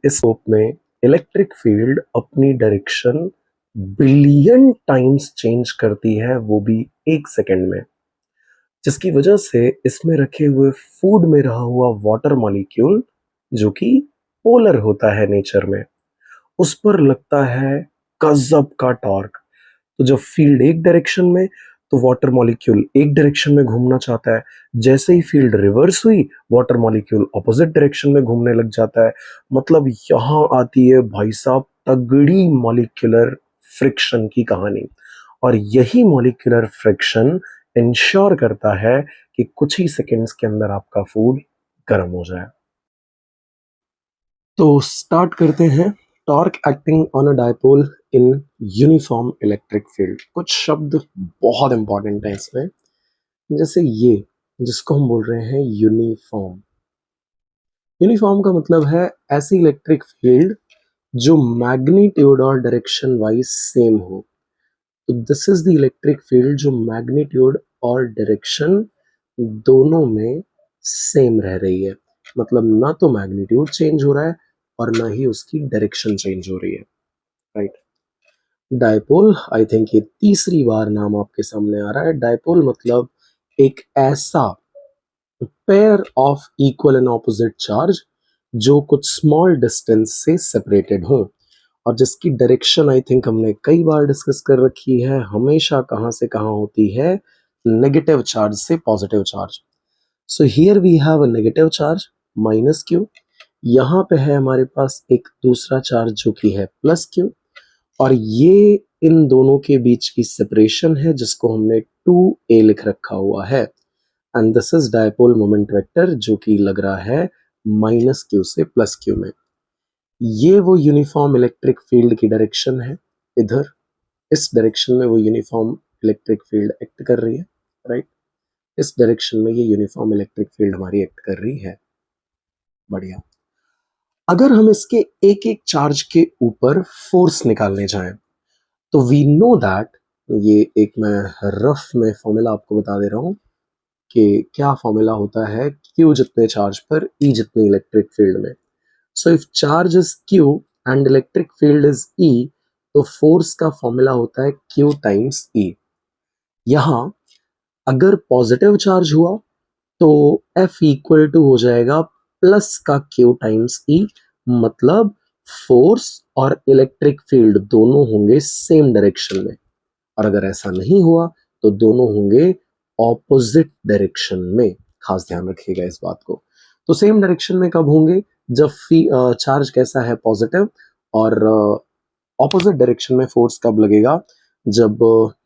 इस स्कोप में electric field अपनी डायरेक्शन बिलियन टाइम्स चेंज करती है, वो भी 1 सेकेंड में, जिसकी वजह से इसमें रखे हुए फूड में रहा हुआ वाटर मॉलिक्यूल, जो कि पोलर होता है नेचर में, उस पर लगता है गजब का टॉर्क। तो जब फील्ड एक डायरेक्शन में, तो वाटर मॉलिक्यूल एक डायरेक्शन में घूमना चाहता है। जैसे ही फील्ड रिवर्स हुई, वाटर मॉलिक्यूल ऑपोजिट डायरेक्शन में घूमने लग जाता है। मतलब यहां आती है भाई साहब तगड़ी मॉलिक्यूलर फ्रिक्शन की कहानी। और यही मॉलिक्यूलर फ्रिक्शन इंश्योर करता है कि कुछ ही सेकंड्स के अंदर आपका फूड गर्म हो जाए। तो स्टार्ट करते हैं। Torque acting on a dipole in uniform electric field. कुछ शब्द बहुत इंपॉर्टेंट है इसमें, जैसे ये जिसको हम बोल रहे हैं यूनिफॉर्म। यूनिफॉर्म का मतलब है ऐसी इलेक्ट्रिक फील्ड जो मैग्नीट्यूड और डायरेक्शन वाइज सेम हो। तो this is the electric field जो मैग्नीट्यूड और डायरेक्शन दोनों में सेम रह रही है। मतलब ना तो मैग्नीट्यूड चेंज हो रहा है और ना ही उसकी डायरेक्शन चेंज हो रही है, राइट। डायपोल, आई थिंक ये तीसरी बार नाम आपके सामने आ रहा है। डायपोल मतलब एक ऐसा pair of equal and opposite charge जो कुछ स्मॉल डिस्टेंस से सेपरेटेड हो और जिसकी डायरेक्शन आई थिंक हमने कई बार डिस्कस कर रखी है, हमेशा कहां से कहां होती है, नेगेटिव चार्ज से positive charge. So here we have a negative charge minus Q, यहाँ पे है हमारे पास एक दूसरा चार्ज जो कि है प्लस क्यू, और ये इन दोनों के बीच की सेपरेशन है जिसको हमने 2a लिख रखा हुआ है। And this is dipole moment vector जो कि लग रहा है माइनस क्यू से प्लस क्यू में। ये वो यूनिफॉर्म इलेक्ट्रिक फील्ड की डायरेक्शन है। इधर इस डायरेक्शन में वो यूनिफॉर्म इलेक्ट्रिक फील्ड एक्ट कर रही है, राइट। इस डायरेक्शन में ये यूनिफॉर्म इलेक्ट्रिक फील्ड हमारी एक्ट कर रही है। बढ़िया। अगर हम इसके एक एक चार्ज के ऊपर फोर्स निकालने जाएं, तो वी नो दैट, ये एक मैं रफ में फॉर्मूला आपको बता दे रहा हूं कि क्या फॉर्मूला होता है Q जितने चार्ज पर E जितनी इलेक्ट्रिक फील्ड में। So if charge is Q and electric field is E, तो फोर्स का फॉर्मूला होता है Q टाइम्स E। यहां अगर पॉजिटिव चार्ज हुआ तो F इक्वल टू हो जाएगा प्लस का Q टाइम्स E। मतलब फोर्स और इलेक्ट्रिक फील्ड दोनों होंगे सेम डायरेक्शन में, और अगर ऐसा नहीं हुआ तो दोनों होंगे ऑपोजिट डायरेक्शन में। खास ध्यान रखिएगा इस बात को। तो सेम डायरेक्शन में कब होंगे? जब चार्ज कैसा है, पॉजिटिव, और ऑपोजिट डायरेक्शन में फोर्स कब लगेगा? जब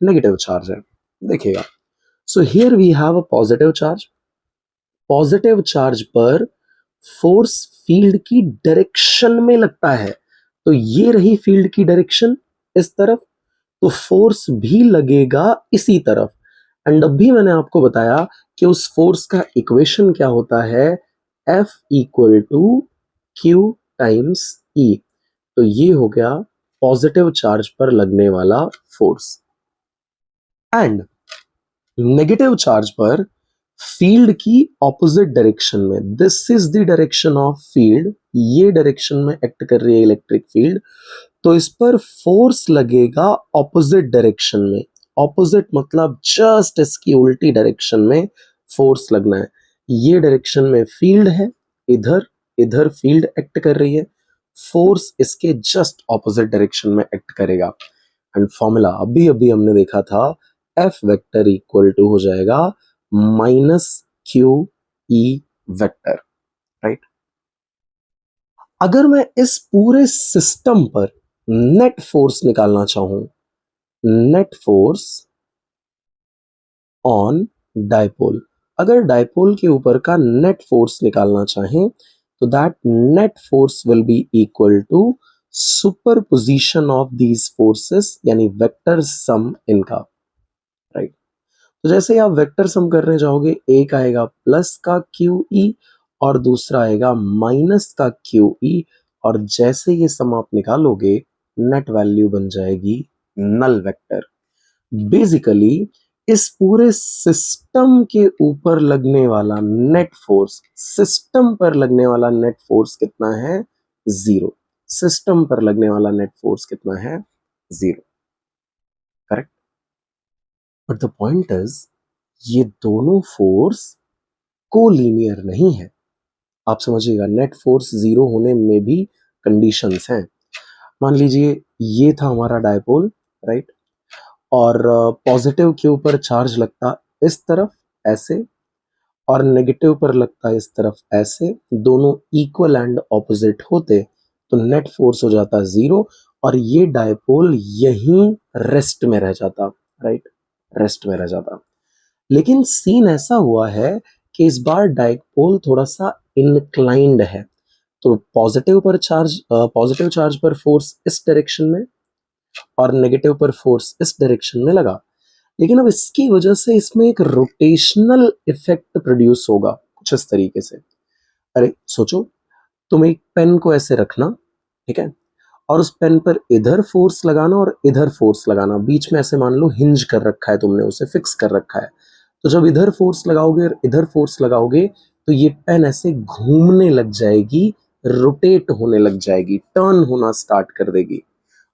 नेगेटिव चार्ज है। देखिएगा, so here we have a positive charge. Positive charge पर फोर्स फील्ड की डायरेक्शन में लगता है, तो ये रही फील्ड की डायरेक्शन इस तरफ, तो फोर्स भी लगेगा इसी तरफ। एंड अभी मैंने आपको बताया कि उस फोर्स का इक्वेशन क्या होता है, F equal to Q times E। तो ये हो गया पॉजिटिव चार्ज पर लगने वाला फोर्स। एंड नेगेटिव चार्ज पर फील्ड की ऑपोजिट डायरेक्शन में, this is the direction of field, ये डायरेक्शन में एक्ट कर रही है इलेक्ट्रिक फील्ड, तो इस पर फोर्स लगेगा ऑपोजिट डायरेक्शन में। ऑपोजिट मतलब जस्ट इसकी उल्टी डायरेक्शन में फोर्स लगना है। ये डायरेक्शन में फील्ड है, इधर इधर फील्ड एक्ट कर रही है, फोर्स इसके जस्ट ऑपोजिट डायरेक्शन में एक्ट करेगा। एंड फॉर्मूला अभी अभी हमने देखा था, F वेक्टर इक्वल टू हो जाएगा minus Q E vector, right. अगर मैं इस पूरे सिस्टम पर नेट फोर्स निकालना चाहूं, नेट फोर्स ऑन डायपोल, अगर डायपोल के ऊपर का नेट फोर्स निकालना चाहें, तो that net force will be equal to superposition of these forces, यानी वेक्टर सम इनका, राइट। तो जैसे ही आप वेक्टर सम करने जाओगे, एक आएगा प्लस का क्यू ई और दूसरा आएगा माइनस का क्यू ई, और जैसे ये सम आप निकालोगे, नेट वैल्यू बन जाएगी नल वेक्टर। बेसिकली इस पूरे सिस्टम के ऊपर लगने वाला नेट फोर्स, सिस्टम पर लगने वाला नेट फोर्स कितना है? जीरो, सिस्टम पर लगने वाला नेट फोर्स कितना है, zero, correct. But the point is ये दोनों फोर्स कोलीनियर नहीं है। आप समझिएगा, नेट फोर्स जीरो होने में भी कंडीशंस हैं। मान लीजिए ये था हमारा डायपोल, राइट, और पॉजिटिव के ऊपर चार्ज लगता इस तरफ ऐसे, और नेगेटिव पर लगता इस तरफ ऐसे, दोनों इक्वल एंड ऑपोजिट होते तो नेट फोर्स हो जाता जीरो, और ये डायपोल यहीं रेस्ट में रह जाता, राइट, रेस्ट में रह जाता। लेकिन सीन ऐसा हुआ है कि इस बार डायपोल थोड़ा सा इंक्लाइंड है, तो पॉजिटिव चार्ज पर फोर्स इस डायरेक्शन में और नेगेटिव पर फोर्स इस डायरेक्शन में लगा। लेकिन अब इसकी वजह से इसमें एक रोटेशनल इफेक्ट प्रोड्यूस होगा कुछ इस तरीके से। अरे सोचो, तुम एक पेन को ऐसे रखना, ठीक है, और उस पेन पर इधर फोर्स लगाना और इधर फोर्स लगाना, बीच में ऐसे मान लो हिंज कर रखा है तुमने, उसे फिक्स कर रखा है। तो जब इधर फोर्स लगाओगे और इधर फोर्स लगाओगे तो ये पेन ऐसे घूमने लग जाएगी, रोटेट होने लग जाएगी, टर्न होना स्टार्ट कर देगी।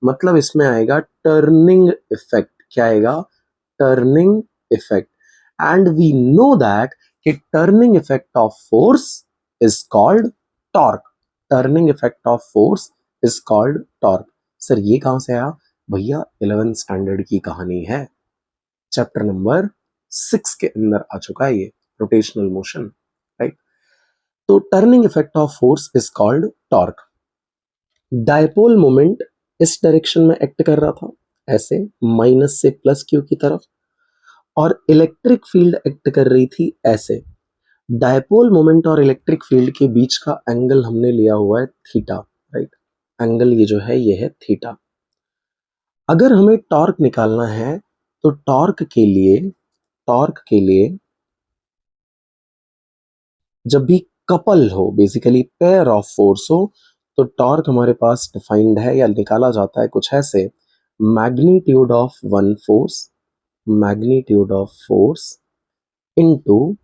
मतलब इसमें आएगा टर्निंग इफेक्ट। क्या आएगा, turning effect. And we know that कि turning effect of force is called torque. Turning effect of force is called torque. Sir ये कहां से आया, भैया 11th स्टैंडर्ड की कहानी है, चैप्टर नंबर 6 के अंदर आ चुका है ये, रोटेशनल मोशन, राइट। तो turning effect of force is called torque. Dipole moment इस डायरेक्शन में एक्ट कर रहा था, ऐसे माइनस से प्लस क्यू की तरफ, और इलेक्ट्रिक फील्ड एक्ट कर रही थी ऐसे। डायपोल मोमेंट और इलेक्ट्रिक फील्ड के बीच का एंगल हमने लिया हुआ है थीटा, राइट। एंगल ये जो है ये है थीटा। अगर हमें टॉर्क निकालना है तो टॉर्क के लिए जब भी कपल हो, बेसिकली पेयर ऑफ फोर्स हो, तो टॉर्क हमारे पास डिफाइंड है या निकाला जाता है कुछ ऐसे, magnitude of one force, magnitude of force into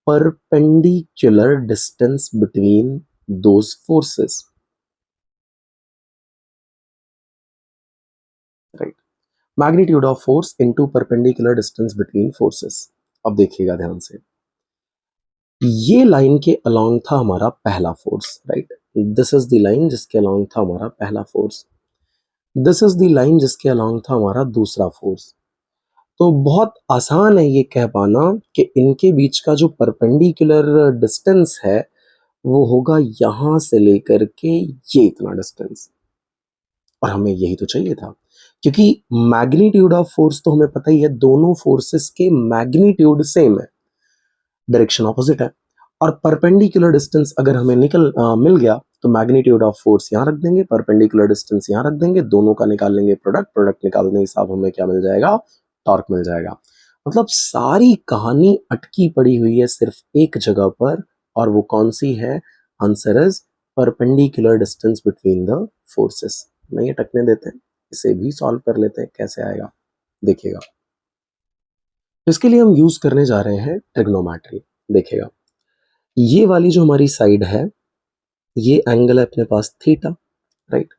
perpendicular distance between those forces, right. Magnitude of force into perpendicular distance between forces. अब देखिएगा ध्यान से, ये लाइन के अलोंग था हमारा पहला force, right. This is the line जिसके अलोंग था हमारा पहला force, this is the line जिसके अलोंग था हमारा दूसरा फोर्स। तो बहुत आसान है ये कह पाना कि इनके बीच का जो परपेंडिकुलर डिस्टेंस है वो होगा यहां से लेकर के ये इतना डिस्टेंस, और हमें यही तो चाहिए था, क्योंकि मैग्नीट्यूड ऑफ फोर्स तो हमें पता ही है, दोनों फोर्सेस के मैग्नीट्यूड सेम है, डायरेक्शन ऑपोजिट है। और परपेंडिकुलर डिस्टेंस अगर हमें मिल गया तो मैग्नीट्यूड ऑफ फोर्स यहाँ रख देंगे, परपेंडिकुलर डिस्टेंस यहाँ रख देंगे, दोनों का निकाल लेंगे प्रोडक्ट, प्रोडक्ट निकालने के हिसाब हमें क्या मिल जाएगा, टॉर्क मिल जाएगा। मतलब सारी कहानी अटकी पड़ी हुई है सिर्फ एक जगह पर, और वो कौन सी है, answer is perpendicular distance between the forces. नहीं अटकने देते हैं, इसे भी सॉल्व कर लेते हैं, कैसे आएगा देखिएगा। इसके लिए हम यूज करने जा रहे हैं ट्रिग्नोमेट्री। देखिएगा, ये वाली जो हमारी साइड है ये एंगल है अपने पास थीटा, राइट।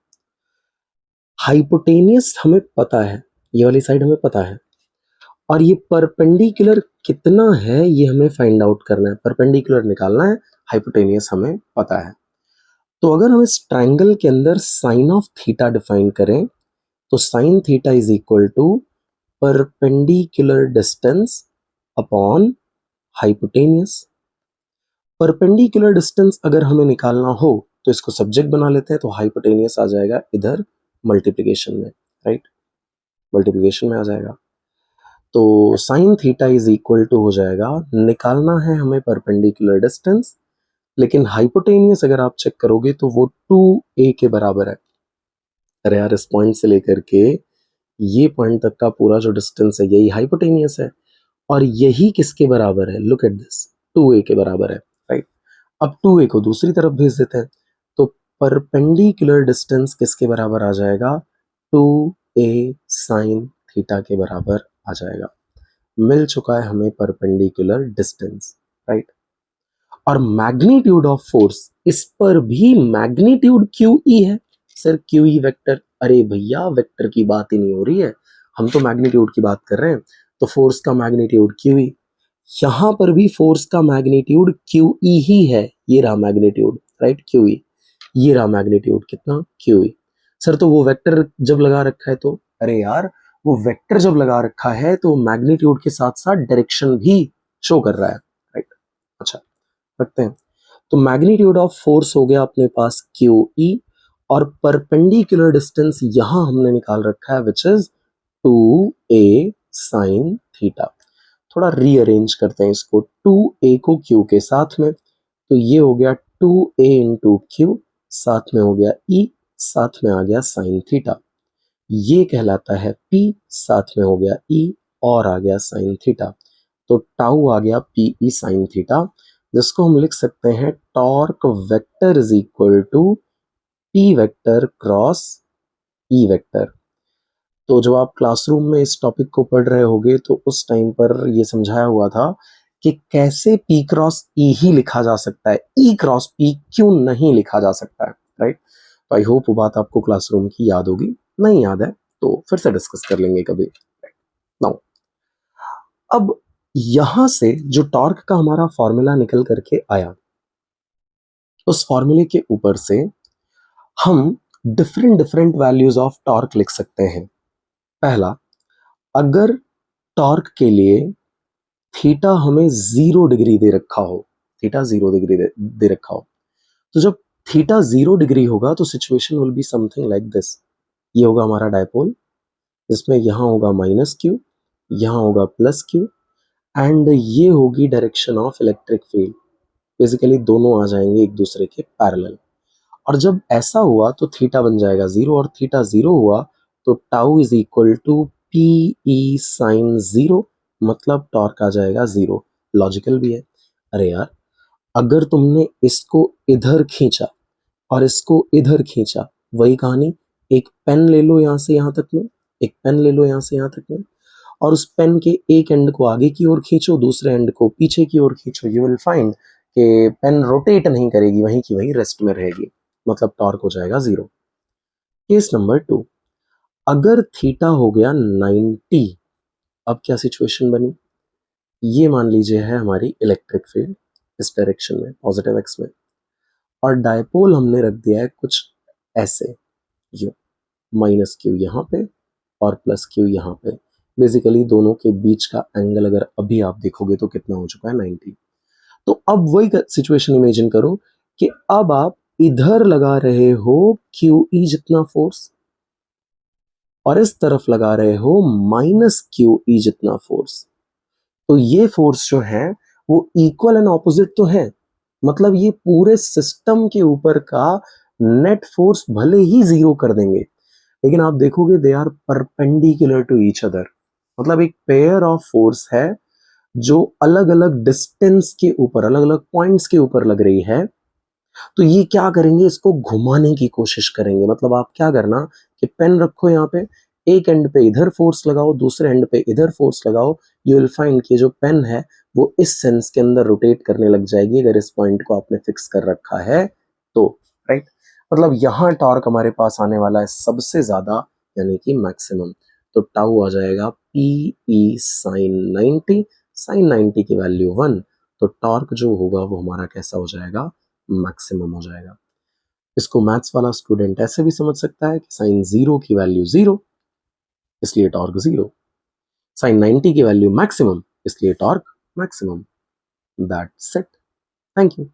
हाइपोटेनियस हमें पता है, ये वाली साइड हमें पता है, और ये परपेंडिकुलर कितना है ये हमें फाइंड आउट करना है, परपेंडिकुलर निकालना है, हाइपोटेनियस हमें पता है। तो अगर हम इस ट्राइंगल के अंदर साइन ऑफ थीटा डिफाइन करें तो sine theta is equal to perpendicular distance upon hypotenuse. Perpendicular distance अगर हमें निकालना हो तो इसको सब्जेक्ट बना लेते हैं, तो हाइपोटेनियस आ जाएगा इधर मल्टीप्लिकेशन में, राइट, मल्टीप्लिकेशन में आ जाएगा। तो sine theta is equal to हो जाएगा, निकालना है हमें परपेंडिकुलर डिस्टेंस, लेकिन हाइपोटेनियस अगर आप चेक करोगे तो वो 2a के बराबर है। अरे यार, इस पॉइंट से लेकर के ये पॉइंट तक का पूरा जो डिस्टेंस है यही हाइपोटेनियस है, और यही किसके बराबर है, लुक एट दिस, 2a के बराबर है, राइट। अब 2a को दूसरी तरफ भेज देते हैं, तो परपेंडिकुलर डिस्टेंस किसके बराबर आ जाएगा, 2a साइन थीटा के बराबर आ जाएगा। मिल चुका है हमें परपेंडिकुलर डिस्टेंस, राइट। और मैग्नीट्यूड ऑफ फोर्स, इस पर भी मैग्नीट्यूड क्यू ई है। सर क्यू ई वेक्टर, अरे भैया वेक्टर की बात ही नहीं हो रही है, हम तो मैग्नीट्यूड की बात कर रहे हैं। तो फोर्स का मैग्नीट्यूड क्यू ई, यहां पर भी फोर्स का मैग्नीट्यूड क्यू ई ही है। ये रहा मैग्नीट्यूड, राइट, क्यू ई। ये रहा मैग्नीट्यूड कितना, क्यू ई। सर तो वो वेक्टर जब लगा रखा है तो, अरे यार वो वेक्टर जब लगा रखा है तो मैग्नीट्यूड के साथ साथ डायरेक्शन भी शो कर रहा है, राइट। अच्छा, रखते हैं। तो मैग्नीट्यूड ऑफ फोर्स हो गया अपने पास क्यू ई, और परपेंडिकुलर डिस्टेंस यहां हमने निकाल रखा है which is 2a sine theta. थोड़ा रीअरेंज करते हैं इसको, 2a को q के साथ में, तो ये हो गया 2a इंटू क्यू, साथ में हो गया e, साथ में आ गया साइन थीटा। ये कहलाता है p, साथ में हो गया e और आ गया साइन थीटा। तो टाउ आ गया पी ई साइन थीटा, जिसको हम लिख सकते हैं torque vector is equal to P vector cross E vector. तो जब आप क्लासरूम में इस टॉपिक को पढ़ रहे होगे तो उस टाइम पर ये समझाया हुआ था कि कैसे P क्रॉस E ही लिखा जा सकता है, E क्रॉस P क्यों नहीं लिखा जा सकता है, राइट। तो आई होप वो बात आपको क्लासरूम की याद होगी, नहीं याद है तो फिर से डिस्कस कर लेंगे कभी। नाउ अब यहां से जो टॉर्क का हमारा फॉर्मूला निकल करके आया, उस फॉर्मूले के ऊपर से हम different different values of torque लिख सकते हैं। पहला, अगर टॉर्क के लिए थीटा हमें 0 डिग्री दे रखा हो, थीटा 0 डिग्री दे रखा हो, तो जब थीटा 0 डिग्री होगा तो situation will be something like this. ये होगा हमारा डायपोल, जिसमें यहां होगा माइनस क्यू, यहां होगा प्लस क्यू, एंड ये होगी direction of electric field. Basically दोनों आ जाएंगे एक दूसरे के पैरेलल। और जब ऐसा हुआ तो थीटा बन जाएगा 0, और थीटा 0 हुआ तो tau is equal to P E sine 0, मतलब टॉर्क आ जाएगा 0। लॉजिकल भी है। अरे यार, अगर तुमने इसको इधर खींचा और इसको इधर खींचा, वही कहानी। एक पेन ले लो यहां से यहां तक में, एक पेन ले लो यहां से यहां तक में, और उस पेन के एक एंड को आगे की ओर खींचो, दूसरे एंड को पीछे की ओर खींचो, यू विल फाइंड कि पेन रोटेट नहीं करेगी, वहीं की वहीं रेस्ट में रहेगी, मतलब टॉर्क हो जाएगा 0। केस नंबर 2, अगर थीटा हो गया 90, अब क्या सिचुएशन बनी। ये मान लीजिए है हमारी इलेक्ट्रिक फील्ड इस डायरेक्शन में, पॉजिटिव एक्स में, और डायपोल हमने रख दिया है कुछ ऐसे, यू माइनस क्यू यहाँ पे और प्लस क्यू यहाँ पे। बेसिकली दोनों के बीच का एंगल अगर अभी आप देखोगे तो कितना हो चुका है, 90। तो अब वही सिचुएशन इमेजिन करो कि अब आप इधर लगा रहे हो क्यू ई जितना फोर्स, और इस तरफ लगा रहे हो माइनस क्यू ई जितना फोर्स। तो ये फोर्स जो है वो इक्वल एंड ऑपोजिट तो है, मतलब ये पूरे सिस्टम के ऊपर का नेट फोर्स भले ही 0 कर देंगे, लेकिन आप देखोगे they are perpendicular to each other. मतलब एक पेयर ऑफ फोर्स है जो अलग अलग डिस्टेंस के ऊपर, अलग अलग पॉइंट्स के ऊपर लग रही है। तो ये क्या करेंगे, इसको घुमाने की कोशिश करेंगे। मतलब आप क्या करना कि पेन रखो यहाँ पे, एक एंड पे इधर फोर्स लगाओ, दूसरे एंड पे इधर फोर्स लगाओ, यू विल फाइंड कि जो पेन है वो इस सेंस के अंदर रोटेट करने लग जाएगी, अगर इस पॉइंट को आपने फिक्स कर रखा है तो, राइट। मतलब यहाँ टॉर्क हमारे पास आने वाला है सबसे ज्यादा, यानी कि मैक्सिमम। तो टाउ आ जाएगा पी ई साइन 90, साइन 90 की वैल्यू 1, तो टॉर्क जो होगा वो हमारा कैसा हो जाएगा, मैक्सिमम हो जाएगा। इसको मैथ्स वाला स्टूडेंट ऐसे भी समझ सकता है कि साइन 0 की वैल्यू 0, इसलिए टॉर्क 0। साइन 90 की वैल्यू मैक्सिमम, इसलिए torque maximum. That's it. Thank you.